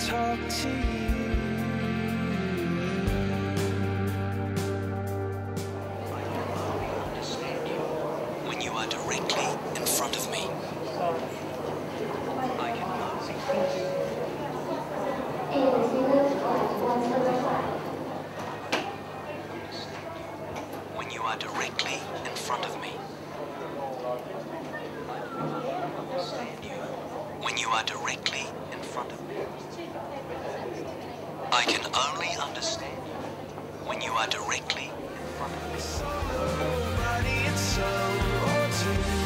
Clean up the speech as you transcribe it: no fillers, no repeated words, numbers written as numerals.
talk to you. I can only understand you when you are directly in front of me. I can only when you are directly in front of me. Understand you when you are directly in front of me. I can only understand you when you are directly in front of me. Body and soul, all to